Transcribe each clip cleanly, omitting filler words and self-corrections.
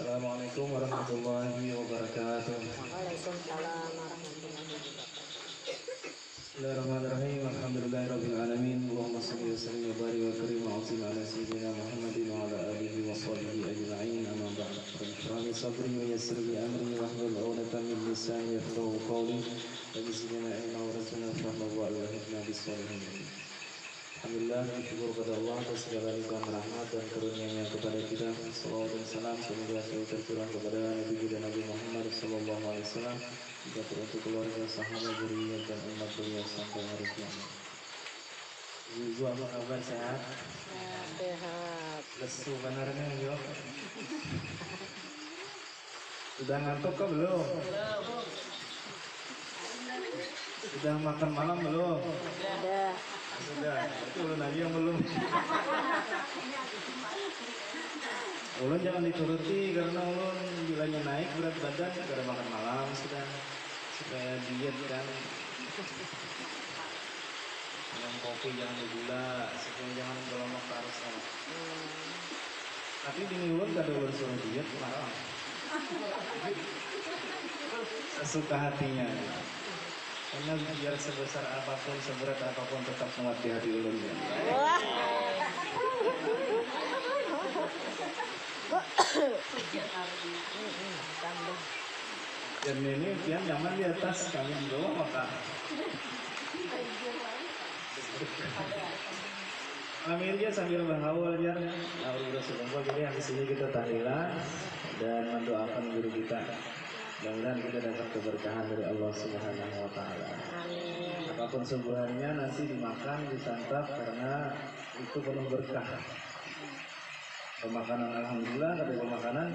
Assalamualaikum warahmatullahi wabarakatuh. Waalaikumsalam warahmatullahi wabarakatuh. Bismillahirrahmanirrahim. Alhamdulillahirabbil alamin. Allahumma shalli wa sallim wa barik wa karim wa azim ala sayyidina Muhammadin wa ala alihi wa sahbihi ajma'in. Amma ba'd. Rabbi li sadri wa yassir li amri wahlul 'uqdatam min lisani yafqahu qawli. Rabbi zidna ilma wa rizqna fahma wa alhimna bis-shalihin. Alhamdulillah, bersyukur kepada Allah atas segala limpahan rahmat dan karunia-Nya kepada kita. Salawat dan salam semoga selalu tercurah kepada Nabi kita Nabi Muhammad sallallahu alaihi wasallam, juga untuk keluarga, sahabat, zuriyat dan umat beliau sampai hari kiamat. Ibu apa kabar, sehat? Sehat. Lesu benarnya yo. Sudah ngantuk ke belum? Sudah makan malam belum? Sudah. Sudah, itu ulun aja yang belum. Ulun jangan dituruti karena ulun bilangnya naik berat badan karena makan malam sudah supaya diet kan. Minum kopi jangan gula, supaya jangan berlemak terus kan. Tapi bini ulun gak ada ulun suruh diet marah. Sesuka hatinya. Karena biar sebesar apapun, seberat apapun tetap muat di hati ulun ya. Dan ini pian nyaman di atas, kami di bawah maka. Amin dia sambil berhaul ya. Nah, udah sekumpul jadi habis ini kita tahlilan dan mendoakan guru kita. Mudah-mudahan kita dapat keberkahan dari Allah Subhanahu wa taala. Amin. Apapun suguhannya nanti dimakan, disantap karena itu penuh berkah. Pemakanan alhamdulillah, tapi pemakanan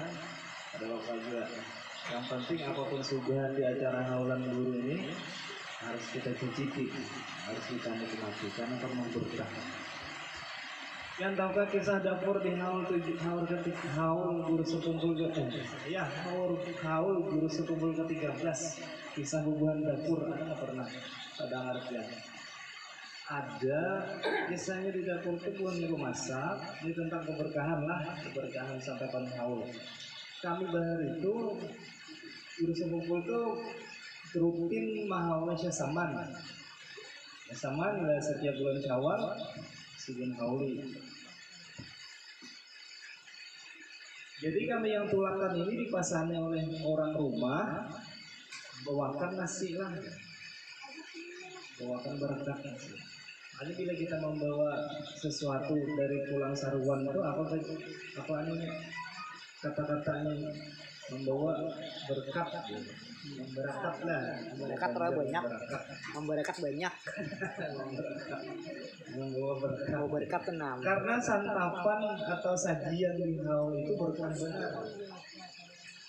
ada bapak juga. Yang penting apapun suguhan di acara haulan guru ini harus kita cicipi, harus kita nikmati karena penuh berkah. Yang tahukah kisah dapur di haul guru sekumpul haul guru sekumpul ke-13, kisah hubungan dapur ada nggak pernah ada ngerti? Ada kisahnya di dapur itu bukan nyuruh masak, ini tentang keberkahan lah, keberkahan sampai pada haul. Kami bahar itu guru sekumpul itu rutin mahaulnya saman setiap bulan Syawal Sidin Hauli. Jadi kami yang tulakan ini dipasangnya oleh orang rumah, bawakan nasi lah, bawakan berkat nasi. Jadi bila kita membawa sesuatu dari pulang saruan itu apa kata-katanya membawa berkat, berkat lah, Berkat banyak. Memberkat banyak. membawa berkat. Mau berkat tenang. Karena santapan atau sajian di haul itu berkah benar.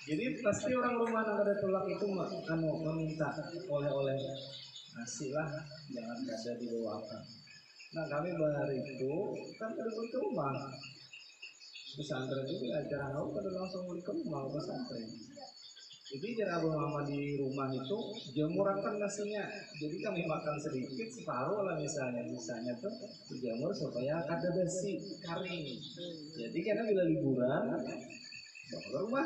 Jadi pasti orang rumah yang ada tulak itu meminta oleh-oleh nasi lah, jangan ada dibawakan. Nah kami bahar itu kan terus rumah pesantren itu acara haul pada langsung beli ke rumah pesantren. Jadi cara Abah Mama di rumah itu jemurakan nasinya. Jadi kami makan sedikit separuh lah misalnya tuh dijemur supaya kada besi kering. Jadi karena bila liburan bawa ke rumah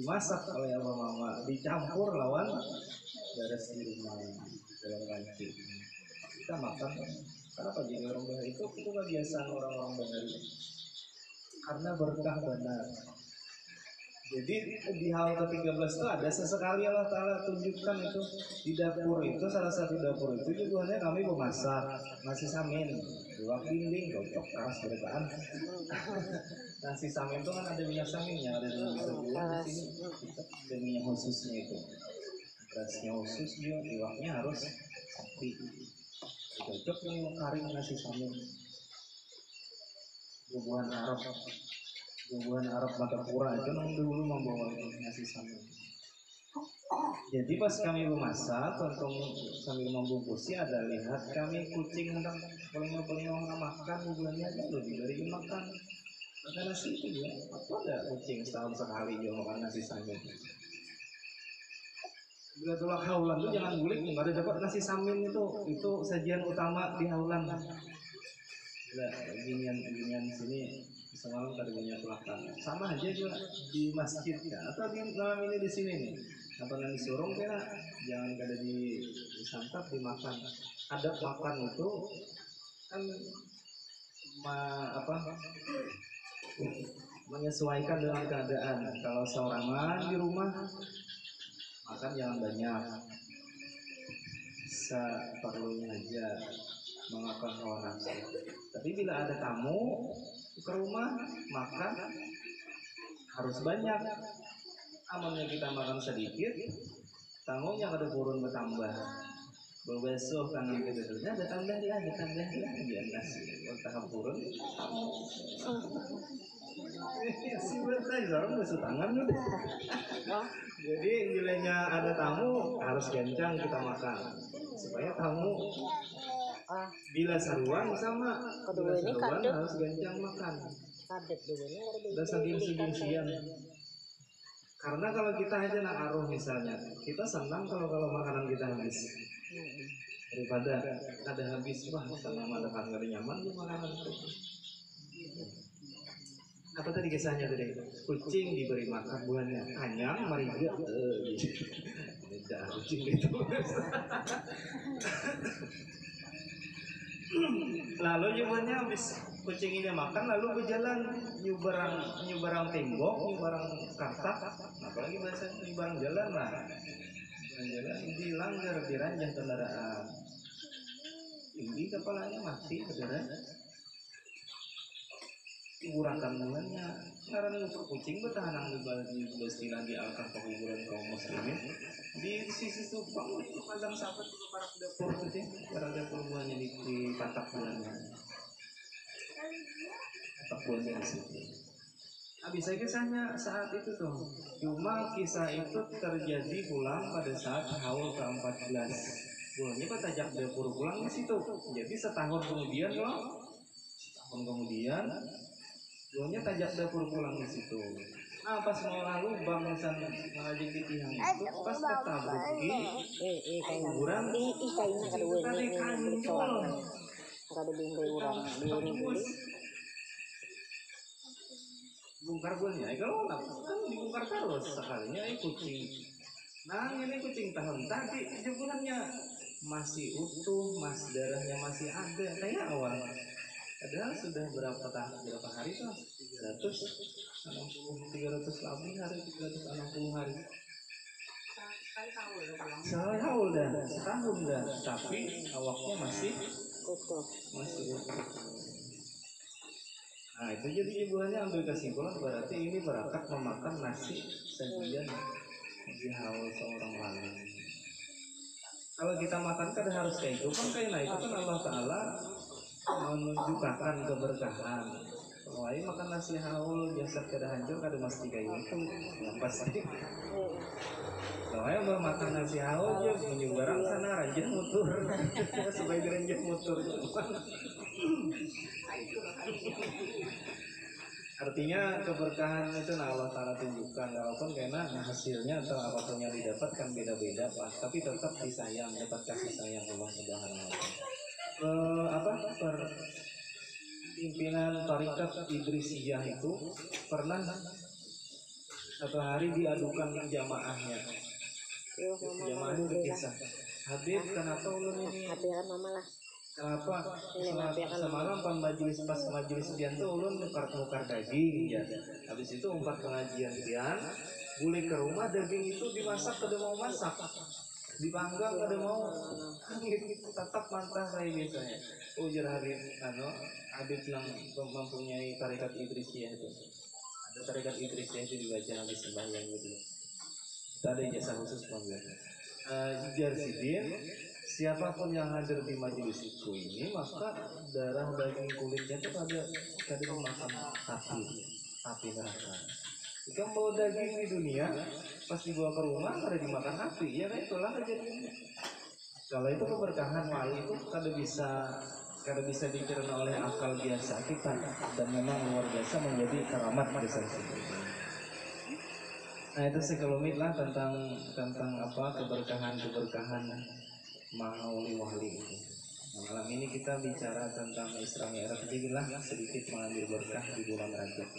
dimasak oleh Abah Mama, dicampur lawan beres di rumah dalam kanci. Kita makan kenapa jadi orang Bahar itu kebiasaan orang-orang Bahar karena berkah benar. Jadi di haul ke-13 itu ada sesekali Allah Ta'ala tunjukkan itu di dapur itu, salah satu dapur itu tujuannya kami memasak nasi samin, dua dinding, cocok keras berkaan. Nasi samin itu kan ada minyak saminnya, ada di sini, ada minyak khususnya itu, kerasnya khusus juga, iwaknya harus sapi, cocok dengan kari nasi samin, bubuhan Arab Batapura itu dulu membawa nasi samin. Jadi pas kami memasak untuk sambil membungkusi ada lihat kami kucing hendak paling makan bulannya ada lebih dari makan nasi itu ya. Apa ada kucing setahun sekali dia makan nasi samin. Bila tulak haulan tuh jangan gulik, nggak ada dapat nasi samin itu sajian utama di haulan. Gila, ginian sini semalam kada banyak pelakan. Sama aja juga di masjid ya, atau di malam ini di sini nih. Apa yang disuruh kira jangan kada disantap dimakan. Adab makan itu kan apa menyesuaikan dengan keadaan. Kalau seorangan di rumah makan jangan banyak, seperlunya aja mengakan orang. Tapi bila ada tamu ke rumah makan harus banyak. Amannya kita makan sedikit, tamunya kada turun bertambah. Besok kangen kita terusnya bertambah biar nasi tahap turun. Si bertai orang besok tangan udah. Jadi bilanya ada tamu harus kencang kita makan supaya tamu bila saruan sama bila saruan harus kencang makan. Dan saking-saking karena kalau kita aja nak aruh misalnya, kita senang kalau makanan kita habis daripada ada habis, wah senang ada kan gak nyaman tuh makanan itu. Apa tadi kisahnya tadi? Kucing diberi makan buahnya, kanyang mariga. Tidak kucing itu. Lalu jawabannya habis kucing ini makan lalu berjalan nyubarang tembok, nyubarang kartak, apalagi bahasa nyubarang jalan lah. Jalan dilanggar diranjang kendaraan. Tinggi kepalanya mati saudara. Urakan mulanya karena ngumpul kucing bertahan di bestilan di altar penghiburan kaum muslimin di sisi Subang itu padang sahabat itu parak dapur itu parak dapur buahnya di patak bulannya di situ. Bisa kisahnya saat itu tuh. Cuma kisah itu terjadi pulang pada saat haul ke-14. Bulannya pak tajak dapur pulang di situ. Jadi setahun kemudian bulannya tajak dapur pulang di situ. Nah pas mau lalu bangsan ngajak di tiang itu pas ketabruki kuburan tadi kanjol. Kada bingkai urang di bongkar buahnya, kalau kan dibongkar terus sekalinya kucing. Nah ini kucing tahun tadi jebulannya masih utuh, darahnya masih ada kayak awal. Padahal sudah berapa hari tuh? 360 lebih hari, 360 hari. Setahun dah, tapi awaknya masih utuh. Nah itu jadi ibuannya ambil kesimpulan berarti ini berakat memakan nasi sajian di haul seorang lain. Kalau kita makan kan harus kayak itu kan itu kan Allah Ta'ala menunjukkan keberkahan. Kalau ayo makan nasi haul jasad kada hancur kada mesti kayak itu ya pasti. Kalau ayo makan nasi haul dia menyubarang sana ranjit mutur supaya diranjit mutur. Artinya keberkahan itu Allah Ta'ala tunjukkan walaupun karena hasilnya atau apapun yang didapatkan beda-beda Pak, tapi tetap disayang, dapat kasih sayang Allah Subhanahu wa Ta'ala. Pimpinan Tarikat Idrisiyah itu pernah satu hari diadukan jamaahnya. Jamaahnya berkisah, Habib kenapa ulun ini? Kenapa semalam pas majelis pian tuh ulun nukar daging ya. Habis itu umpat pengajian pian, balik ke rumah daging itu dimasak kada mau masak, dipanggang kada mau, tetap mantah kayak biasanya. Ujar Habib yang mempunyai Tarikat Idrisiyah itu. Ada Tarikat Idrisiyah itu dibaca habis sembahyang gitu. Ada ijazah khusus pembuat. Ujar Sidin. Siapapun yang hadir di majelis itu ini maka darah daging kulitnya itu kada dimakan api neraka. Jika bawa daging di dunia pas dibawa ke rumah kada dimakan api ya kan itulah kejadiannya. Kalau itu keberkahan wali itu kada bisa dikira oleh akal biasa kita dan memang luar biasa menjadi keramat desa itu. Nah itu sekelumit lah tentang keberkahan mau wali itu. Nah, malam ini kita bicara tentang Isra Mi'raj, jadilah sedikit mengambil berkah di bulan Rajab.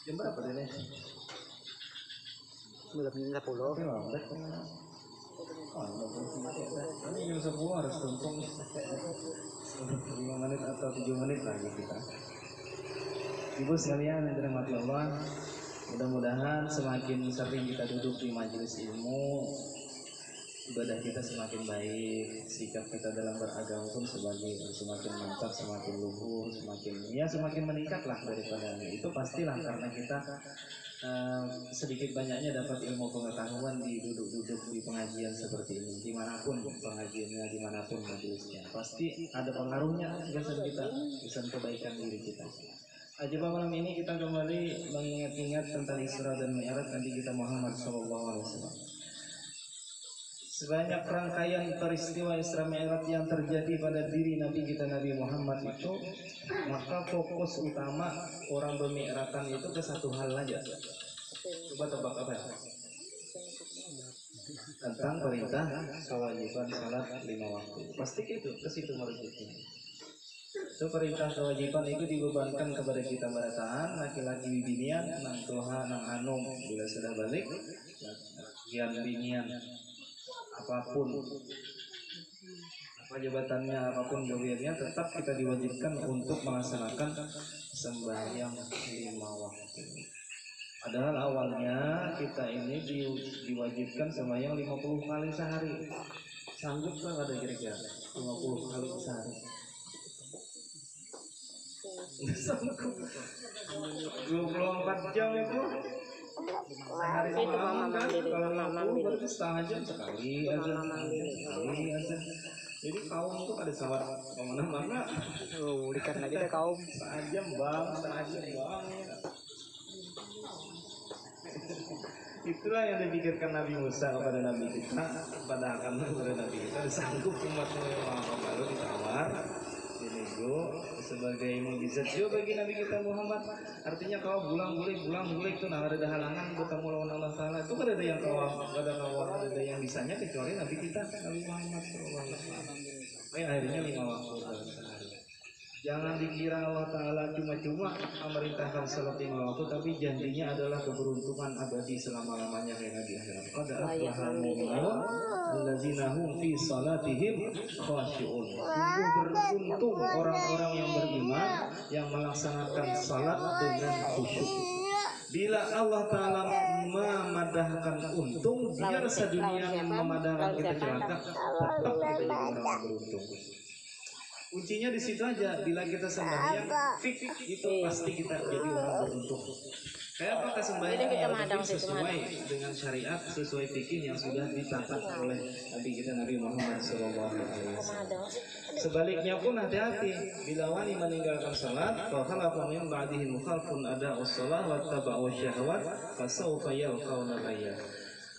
Jam berapa deh? 9.10. Oke, lambat. Ini jam 10 harus tumpung 5 menit atau 7 menit lagi kita. Ibu sekalian yang dirahmati Allah, mudah-mudahan semakin sering kita duduk di majelis ilmu, ibadah kita semakin baik, sikap kita dalam beragama pun semakin mantap, semakin luhur, semakin meningkat lah daripada itu. Pastilah karena kita sedikit banyaknya dapat ilmu pengetahuan di duduk-duduk di pengajian seperti ini. Dimanapun pengajiannya, dimanapun majelisnya, pasti ada pengaruhnya kesan kebaikan diri kita. Coba malam ini kita kembali mengingat-ingat tentang Isra dan Mi'raj Nabi kita Muhammad SAW. Sebanyak rangkaian peristiwa Isra Mi'raj yang terjadi pada diri Nabi kita Nabi Muhammad itu, maka fokus utama orang bermi'ratan itu ke satu hal aja. Coba tebak apa ya? Tentang perintah kewajiban salat 5 waktu. Pasti itu ke situ merujuknya. Itu perintah kewajiban itu dibebankan kepada kita barataan, laki-laki binian, nang toha, nang anum, bila sudah balik, gian binian. Apapun apa jabatannya, apapun gawiannya, tetap kita diwajibkan untuk melaksanakan sembahyang 5 waktu. Padahal awalnya kita ini diwajibkan sembahyang 50 kali sehari. Sanggup nggak ada kira-kira 50 kali sehari? Sanggup. 24 jam itu sehari malam kan, kalau 50 berarti setengah jam sekali aja. Jadi kaum itu ada sawat kemana-mana. Oh, karena kita kaum setengah jam bang. Itulah yang dipikirkan Nabi Musa kepada Nabi kita, kepada Nabi kita, disanggup umatnya baru ditawar, dinego sebagai mukjizat juga bagi Nabi kita Muhammad. Artinya kau bulang bulik itu nah ada halangan bertemu lawan Allah Taala. Itu kan ada yang ada yang bisanya kecuali Nabi kita Nabi Muhammad SAW. Akhirnya 5 waktu sehari. Jangan dikira Allah Ta'ala cuma-cuma memerintahkan salat 5 waktu, tapi janjinya adalah keberuntungan abadi selama-lamanya di akhirat. Qad aflahal mu'minun alladzina hum fi salatihim khashi'un. Sungguh beruntung orang-orang yang beriman yang melaksanakan salat dengan khusyuk. Bila Allah Ta'ala memadahkan untung, biar sedunia memadahkan kita celaka, tetap kita jadi orang beruntung. Kuncinya di situ aja. Bila kita sembahyang fix itu pasti kita jadi orang beruntung. Kayak apakah sembahyang yang sesuai dengan syariat, sesuai fikih yang sudah dicatat oleh Nabi kita Nabi Muhammad SAW. Sebaliknya pun hati-hati bila wani meninggalkan salat, fa khalafa min ba'dihi mukhalfun ada as-shalah wa taba'u syahwat fasawfa yalqawna ghayya.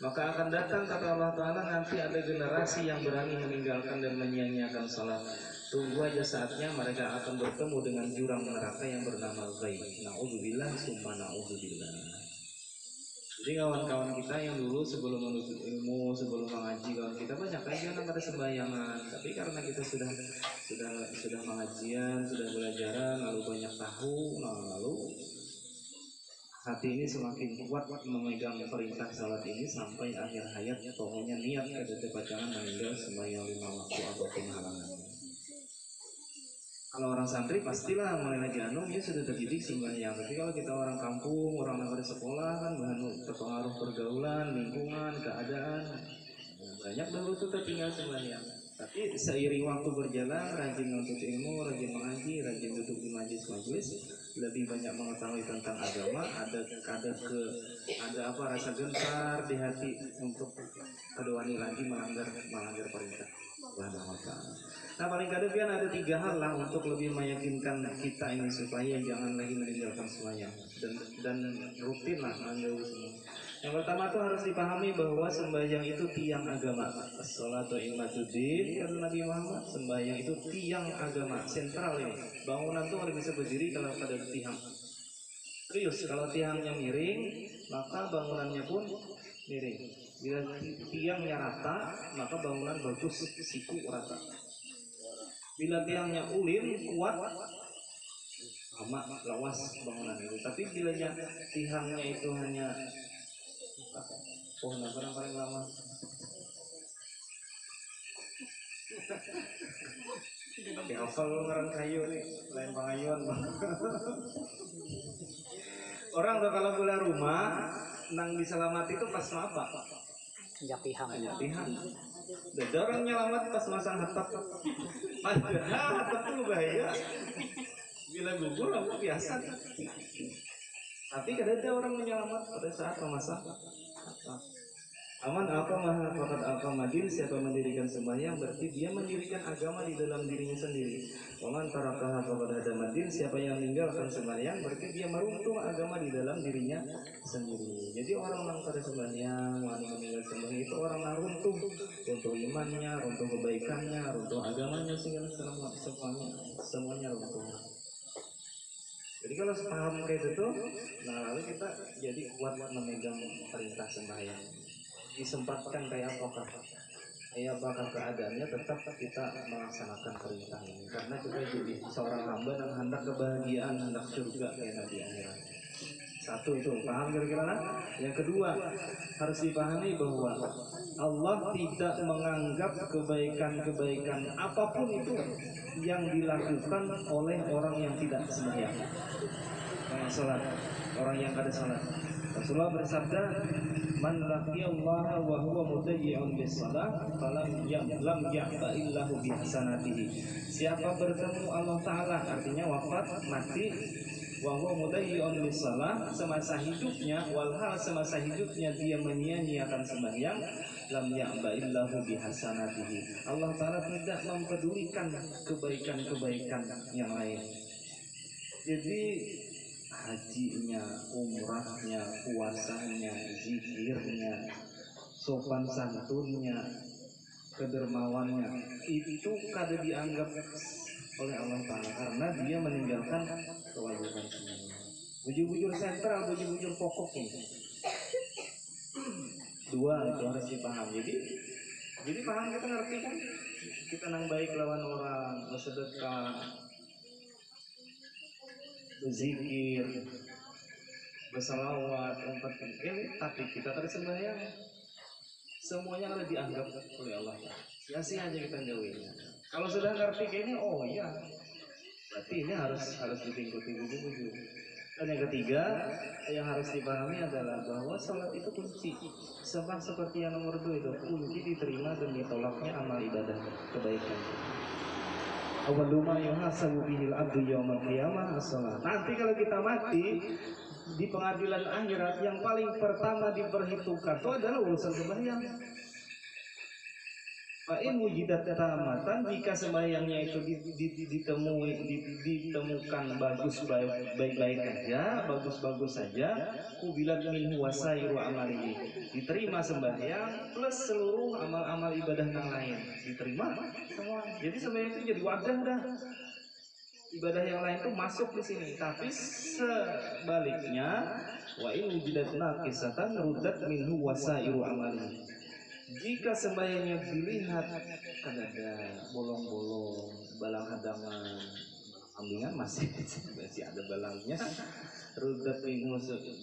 Maka akan datang kata Allah Ta'ala nanti ada generasi yang berani meninggalkan dan menyia-nyiakan salat. Tunggu aja saatnya mereka akan bertemu dengan jurang neraka yang bernama ghaib. Na'udzubillah summa na'udzubillah. Jadi kawan-kawan kita yang dulu sebelum menuntut ilmu, sebelum mengaji, kawan kita banyak aja pada sembahyangan. Tapi karena kita sudah mengajian, sudah belajaran, lalu banyak tahu, lalu hati ini semakin kuat memegang perintah salat ini sampai akhir hayat. Pokoknya niat ada jangan meninggal sembahyang 5 waktu ataupun halangan. Kalau orang santri pastilah mulai lagi ya sudah terdidik sembahyang. Tapi kalau kita orang kampung, orang yang ada sekolah kan terpengaruh pergaulan, lingkungan, keadaan, banyak dahulu tuh tertinggal sembahyang. Tapi seiring waktu berjalan, rajin untuk ilmu, rajin mengaji, rajin duduk di majelis, lebih banyak mengetahui tentang agama, ada rasa gentar di hati untuk kedua lagi melanggar perintah. Nah paling kadang ada 3 hal lah untuk lebih meyakinkan kita ini supaya jangan lagi meninggalkan sembahyang dan rutin lah menjauh semua. Yang pertama tuh harus dipahami bahwa sembahyang itu tiang agama. As-sholatu imaduddin kata Nabi Muhammad. Sembahyang itu tiang agama sentral ini. Bangunan tuh harus bisa berdiri kalau pada tiang. Serius, kalau tiangnya miring maka bangunannya pun miring. Bila tiangnya rata maka bangunan bagus, siku rata. Bila tiangnya ulin kuat, lama lawas bangunan itu. Tapi bila tiangnya itu hanya pohon apa yang paling lama? Tapi hafal orang kayu nih, lain pangayuan bang. Orang tuh kalau punya rumah, nang diselamati itu pas apa? Japihang. Japihang. Dan orang nyelamat pas masang atap. Padahal atap itu bahaya. Bila gugur aku biasa. Tapi kadang-kadang orang menyelamat pada saat memasang atap. Aman aqamah faqad aqamadin, siapa mendirikan sembahyang berarti dia mendirikan agama di dalam dirinya sendiri. Wa man tarakaha faqad hadamadin, siapa yang meninggalkan sembahyang berarti dia meruntuh agama di dalam dirinya sendiri. Jadi orang yang pada sembahyang, wani meninggal sembahyang itu orang yang runtuh imannya, runtuh kebaikannya, runtuh agamanya, segala semuanya runtuh. Jadi kalau paham kayak itu, nah lalu kita jadi kuat memegang perintah sembahyang. Disempatkan kayak apakah keadaannya tetap kita melaksanakan perintah ini, karena kita jadi seorang hamba dan hendak kebahagiaan, hendak surga kayak Nabi akhirat. Satu itu paham kira-kira. Yang kedua harus dipahami bahwa Allah tidak menganggap kebaikan apapun itu yang dilakukan oleh orang yang tidak sembahyang, sholat, orang yang kada sholat. Rasulullah bersabda, man laqiyallaha wa huwa mutayyi'un bis-shalah falam ya'ba illahu bihasanatihi. Siapa bertemu Allah Ta'ala, artinya wafat, mati, wa huwa mutayyi'un bis-shalah, semasa hidupnya, walhal semasa hidupnya dia menyia-nyiakan sembahyang, lam ya'ba illahu bihasanatihi. Allah Ta'ala tidak mempedulikan kebaikan-kebaikan yang lain. Jadi hajinya, umrahnya, puasanya, zikirnya, sopan santunnya, kedermawannya itu kada dianggap oleh Allah Ta'ala karena dia meninggalkan kewajiban semuanya. Bujur-bujur sentral, bujur-bujur pokok ini. Dua itu harus dipahami. Jadi paham, kita ngerti kan? Kita nang baik lawan orang, bersedekah, berzikir, bersalawat, tapi kita terus sembahyang, semuanya ada dianggap oleh Allah. Sia-sia aja kita jauhinya. Kalau sudah ngerti kayak ini, oh iya, berarti ini harus ditingkuti bujur-bujur. Dan yang ketiga yang harus dipahami adalah bahwa salat itu kunci. Sebab seperti yang nomor 2 itu kunci diterima dan ditolaknya amal ibadah kebaikan. Awwalu ma yuhasabu bihil abdu yaumal qiyamah as-shalah. Nanti kalau kita mati di pengadilan akhirat, yang paling pertama diperhitungkan itu adalah urusan sembahyang. Fa in wujidat tamatan, jika sembahyangnya itu ditemukan baik-baik aja, bagus-bagus saja, kubilat minhu wasairu amalihi, diterima sembahyang plus seluruh amal-amal ibadah yang lain diterima semua. Jadi sembahyang itu jadi wadah dah. Ibadah yang lain itu masuk di sini. Tapi sebaliknya, wa in wujidat naqisatan ruddat minhu wasairu amalihi. Jika sembahyangnya dilihat kan ada bolong-bolong, balang hadangan, kambingan masih ada balangnya, rudat minhu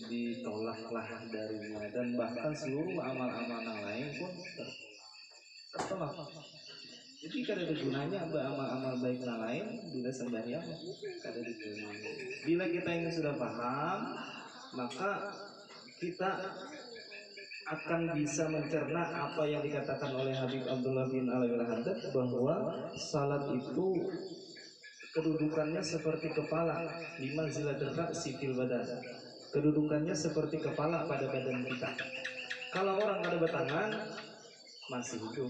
ditolaklah darinya, dan bahkan seluruh amal-amal yang lain pun tertolak. Jadi kada ada gunanya amal-amal baik yang lain bila sembahyang kada ada gunanya. Bila kita ini sudah paham, maka kita akan bisa mencerna apa yang dikatakan oleh Habib Abdullah bin Alwi al-Haddad, bahwa salat itu kedudukannya seperti kepala, liman zilatir ra'si fil badan. Kedudukannya seperti kepala pada badan kita. Kalau orang kada bertangan masih hidup,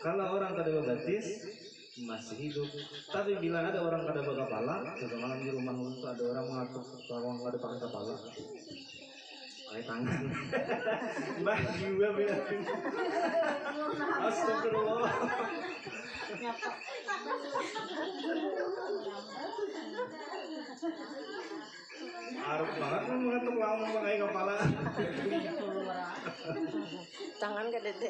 kalau orang kada berbatis masih hidup. Tapi bila ada orang kada berkepala, coba malam di rumah itu ada orang mengatuk orang kada pakai kepala, pakai tangan. Mbah juga bilang, astagfirullah. Arif banget kan mengatuk lama pakai kepala. Tangan ke dede.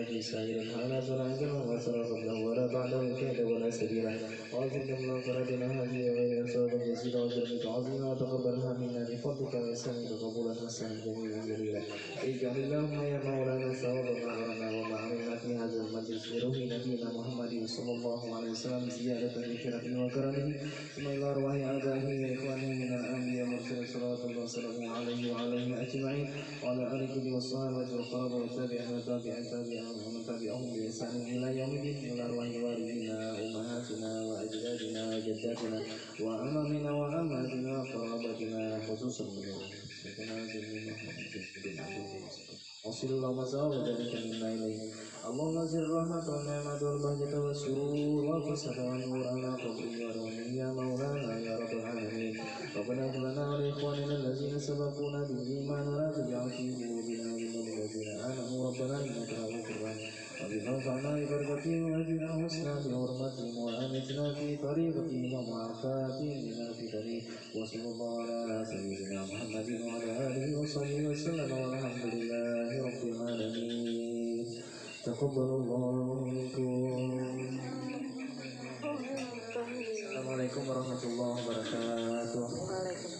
في سائر الحالات ولا عندما وصل قبله ولا بعده كاد ولا سبيلا وأزلنا من فرجنا هذه غير أسباب جزيلة وجنة عظيمة وتقبلها منا بفضلك وإحسانك قبولا حسنا جميلا جليلا اجعل اللهم يا مولانا ثواب ما غرنا وما عملنا في هذا المجلس بروح نبينا محمد صلى الله عليه وسلم زيادة ذكره وكرمه ثم إلى أرواح آبائه وإخوانه من الأنبياء والمرسلين صلوات الله وسلامه عليه وعليهم أجمعين وعلى آله والصحابة والقرابة والتابعين ومن تبعهم بإحسان إلى يوم الدين إلى أرواح والدينا أمهاتنا وأجدادنا وجداتنا وأمامنا وأمهاتنا وقرابتنا خصوصا وصل اللهم وسلم وبارك منا إليه اللهم زد الرحمة والنعمة والبهجة والسرور والفسحة والنور على قبره وروحه يا مولانا يا رب العالمين ربنا اغفر لنا ولإخواننا الذين سبقونا بالإيمان ولا تجعل في قلوبنا غلا للذين آمنوا ربنا إنك رؤوف رحيم ربنا انفعنا ببركتهم وأجعلنا حسنا بحرمتهم وأمتنا في طريقتهم ومعافاتهم بنا في طريق وصلى الله على سيدنا محمد وعلى آله وصحبه وسلم والحمد لله رب العالمين تقبل الله منكم. Assalamualaikum warahmatullahi wabarakatuh.